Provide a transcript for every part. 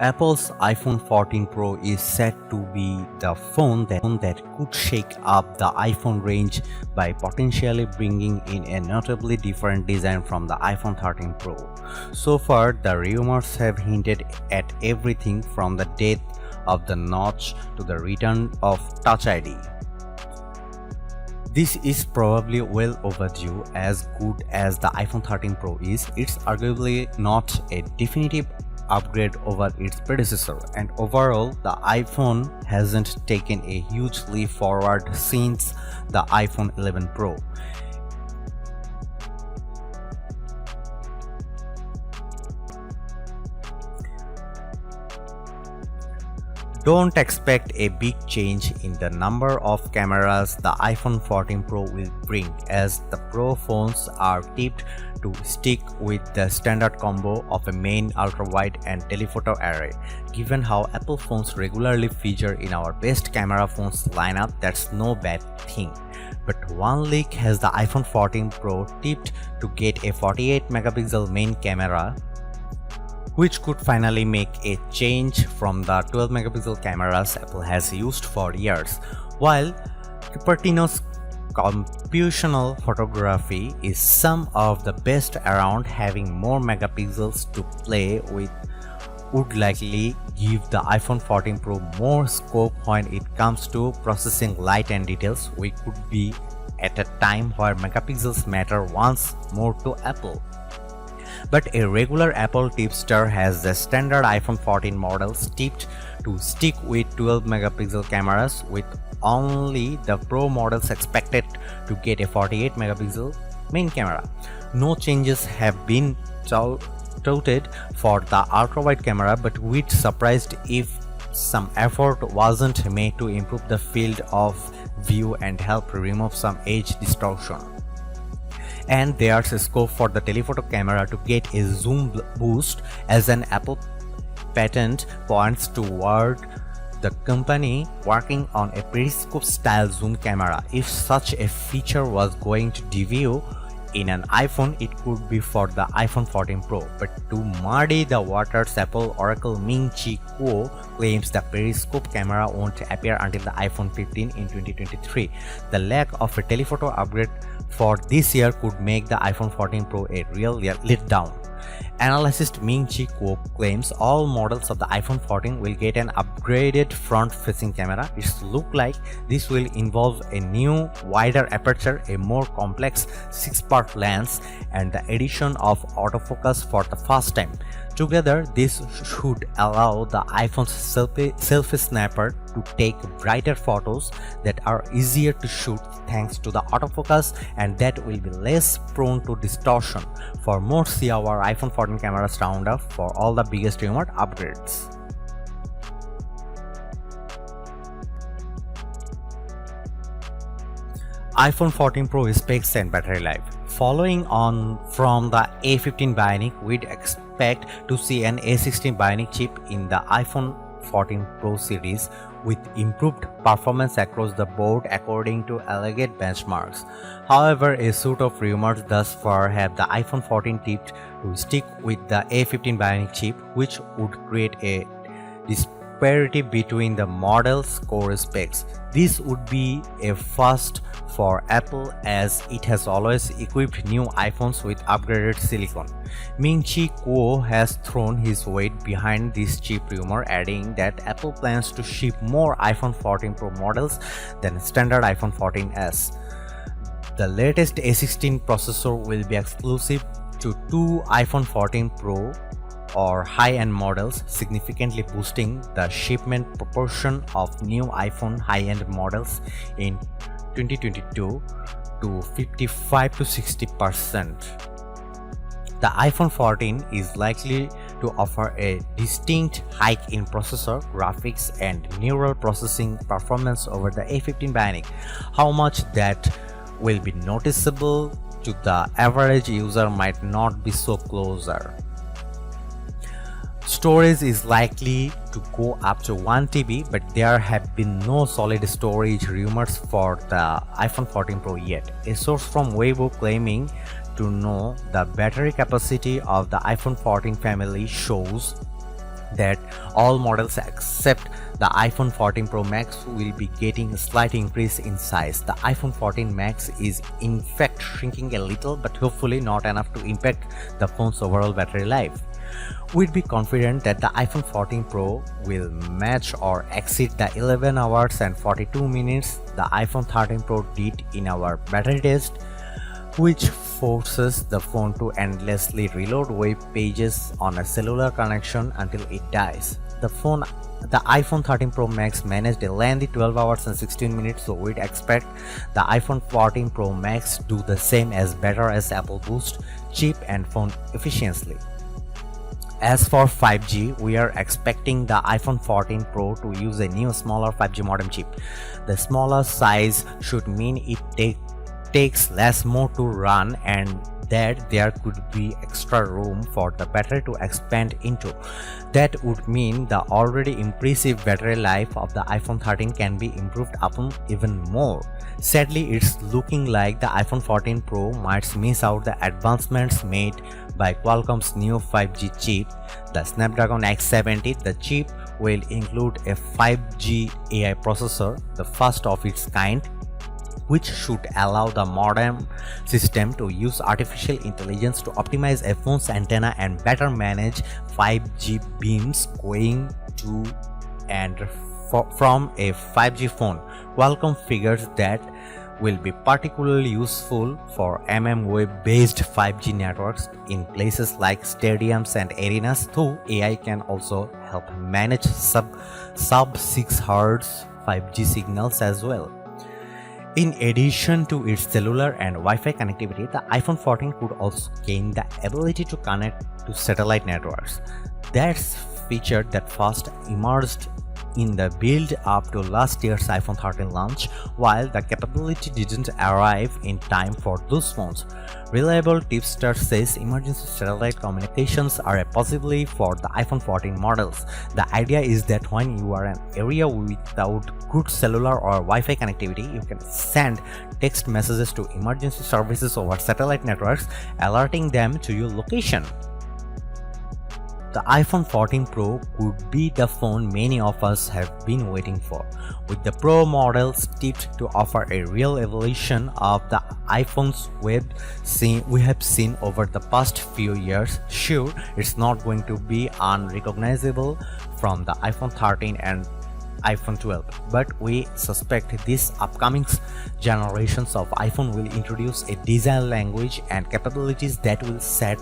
Apple's iPhone 14 Pro is said to be the phone that could shake up the iPhone range by potentially bringing in a notably different design from the iPhone 13 Pro. So far, the rumors have hinted at everything from the death of the notch to the return of Touch ID. This is probably well overdue. As good as the iPhone 13 Pro is, it's arguably not a definitive upgrade over its predecessor, and overall the iPhone hasn't taken a huge leap forward since the iPhone 11 Pro. Don't expect a big change in the number of cameras the iPhone 14 Pro will bring, as the Pro phones are tipped to stick with the standard combo of a main, ultra-wide and telephoto array. Given how Apple phones regularly feature in our best camera phones lineup, that's no bad thing. But one leak has the iPhone 14 Pro tipped to get a 48 megapixel main camera, which could finally make a change from the 12 megapixel cameras Apple has used for years. While Cupertino's computational photography is some of the best around, having more megapixels to play with would likely give the iPhone 14 Pro more scope when it comes to processing light and details. We could be at a time where megapixels matter once more to Apple. But a regular Apple tipster has the standard iPhone 14 models tipped to stick with 12 megapixel cameras, with only the Pro models expected to get a 48 megapixel main camera. No changes have been touted for the ultra-wide camera, but we'd surprised if some effort wasn't made to improve the field of view and help remove some edge distortion. And there's a scope for the telephoto camera to get a zoom boost, as an Apple patent points toward the company working on a periscope style zoom camera. If such a feature was going to debut in an iPhone, it could be for the iPhone 14 Pro. But to muddy the waters, Apple Oracle Ming-Chi Kuo claims the periscope camera won't appear until the iPhone 15 in 2023. The lack of a telephoto upgrade for this year could make the iPhone 14 Pro a real letdown. Analyst Ming-Chi Kuo claims all models of the iPhone 14 will get an upgraded front-facing camera. It looks like this will involve a new, wider aperture, a more complex 6-part lens, and the addition of autofocus for the first time. Together, this should allow the iPhone's selfie snapper to take brighter photos that are easier to shoot thanks to the autofocus, and that will be less prone to distortion. For more, see our iPhone 14 cameras roundup for all the biggest rumored upgrades. iPhone 14 Pro specs and battery life. Following on from the A15 Bionic, we'd expect to see an A16 Bionic chip in the iPhone 14 Pro series with improved performance across the board according to alleged benchmarks. However, a suite of rumors thus far have the iPhone 14 tipped to stick with the A15 Bionic chip, which would create a disparity between the model's core specs. This would be a first for Apple, as it has always equipped new iPhones with upgraded silicon. Ming-Chi Kuo has thrown his weight behind this chip rumor, adding that Apple plans to ship more iPhone 14 Pro models than standard iPhone 14s. The latest A16 processor will be exclusive to 2 iPhone 14 Pro or high-end models, significantly boosting the shipment proportion of new iPhone high-end models in 2022 to 55 to 60%. The iPhone 14 is likely to offer a distinct hike in processor, graphics, and neural processing performance over the A15 Bionic. How much that will be noticeable to the average user might not be so closer. Storage is likely to go up to 1 TB, but there have been no solid storage rumors for the iPhone 14 Pro yet. A source from Weibo claiming to know the battery capacity of the iPhone 14 family shows that all models except the iPhone 14 Pro Max will be getting a slight increase in size. The iPhone 14 Max is in fact shrinking a little, but hopefully not enough to impact the phone's overall battery life. We'd be confident that the iPhone 14 Pro will match or exceed the 11 hours and 42 minutes the iPhone 13 Pro did in our battery test, which forces the phone to endlessly reload web pages on a cellular connection until it dies. The iPhone 13 Pro Max managed a lengthy 12 hours and 16 minutes, so we'd expect the iPhone 14 Pro Max do the same as better as Apple Boost chip and phone efficiently. As for 5G, we are expecting the iPhone 14 Pro to use a new smaller 5G modem chip. The smaller size should mean it takes less more to run and that there could be extra room for the battery to expand into. That would mean the already impressive battery life of the iPhone 13 can be improved upon even more. Sadly, it's looking like the iPhone 14 Pro might miss out the advancements made by Qualcomm's new 5G chip, the Snapdragon X70. The chip will include a 5G AI processor, the first of its kind, which should allow the modem system to use artificial intelligence to optimize a phone's antenna and better manage 5G beams going to and from a 5G phone. Qualcomm figures that will be particularly useful for web-based 5G networks in places like stadiums and arenas, though AI can also help manage sub-6 Hz 5G signals as well. In addition to its cellular and Wi-Fi connectivity, the iPhone 14 could also gain the ability to connect to satellite networks. That's a feature that first emerged in the build-up to last year's iPhone 13 launch, while the capability didn't arrive in time for those phones. Reliable tipster says emergency satellite communications are a possibility for the iPhone 14 models. The idea is that when you are in an area without good cellular or Wi-Fi connectivity, you can send text messages to emergency services over satellite networks, alerting them to your location. The iPhone 14 Pro could be the phone many of us have been waiting for, with the Pro models tipped to offer a real evolution of the iPhone's we have seen over the past few years. Sure, it's not going to be unrecognizable from the iPhone 13 and iPhone 12, but we suspect these upcoming generations of iPhone will introduce a design language and capabilities that will set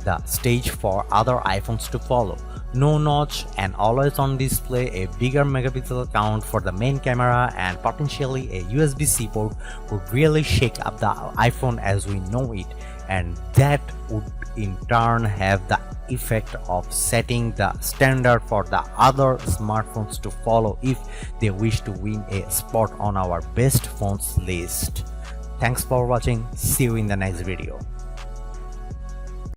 the stage for other iPhones to follow. No notch and always on display, a bigger megapixel count for the main camera, and potentially a USB-C port could really shake up the iPhone as we know it, and that would in turn have the effect of setting the standard for the other smartphones to follow if they wish to win a spot on our best phones list. Thanks for watching. See you in the next video.